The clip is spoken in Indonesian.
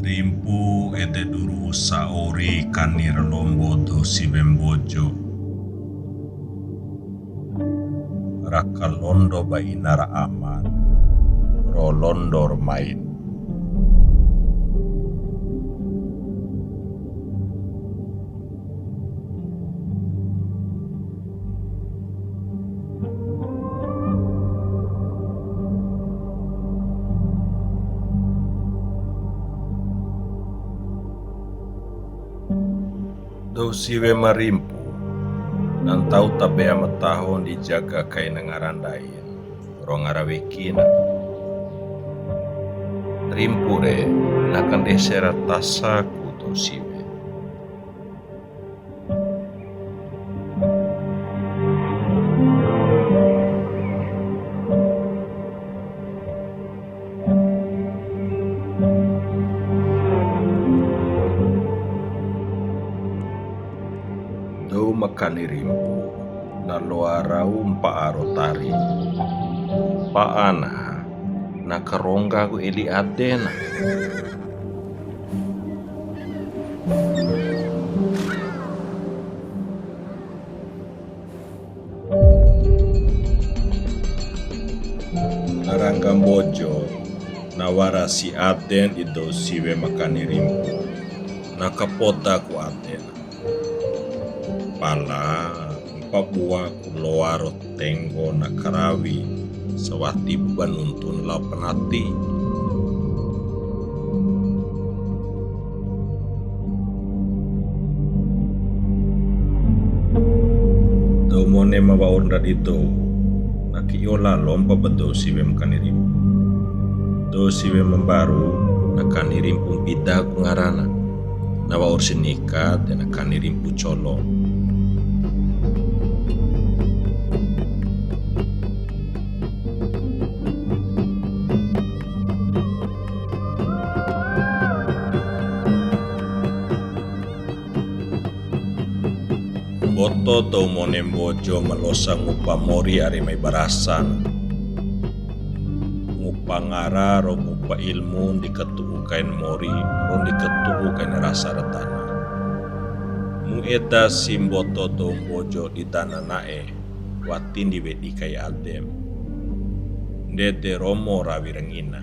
Rimpu ede duru saori kanir lombo do sibembojo. Raka londo bainara aman, ro londor main. Do siwe marimpu, nan tau tabe amat tahun dijaga kai nangarandain, rong arawekina. Rimpure nakan desera tasaku do siwe. Do makani rimpu na loarau aro tari paana na karongga ko ili adena. Naranggam bojo nawara si aden ido siwe makani rimpu nakapota ku adena. Pala papua kuloaro tenggo nakarawi sawati banuntun la penati. Domone mabaon radito nakiola lompa bedo siwe makanirim. Do siwe membaru nakanirim pumpida kungarana nawa ursinika dan nakanirim pucolo. Boto tau monem bojo melosa ngupa mori ari mai barasan. Ngupa ngara ro ngupa ilmu diketuku kain mori ro diketuku kain rasa retana. Mueta simboto tau bojo di tanah nae watin di wedi kai adem. Dede romo rawi rengina.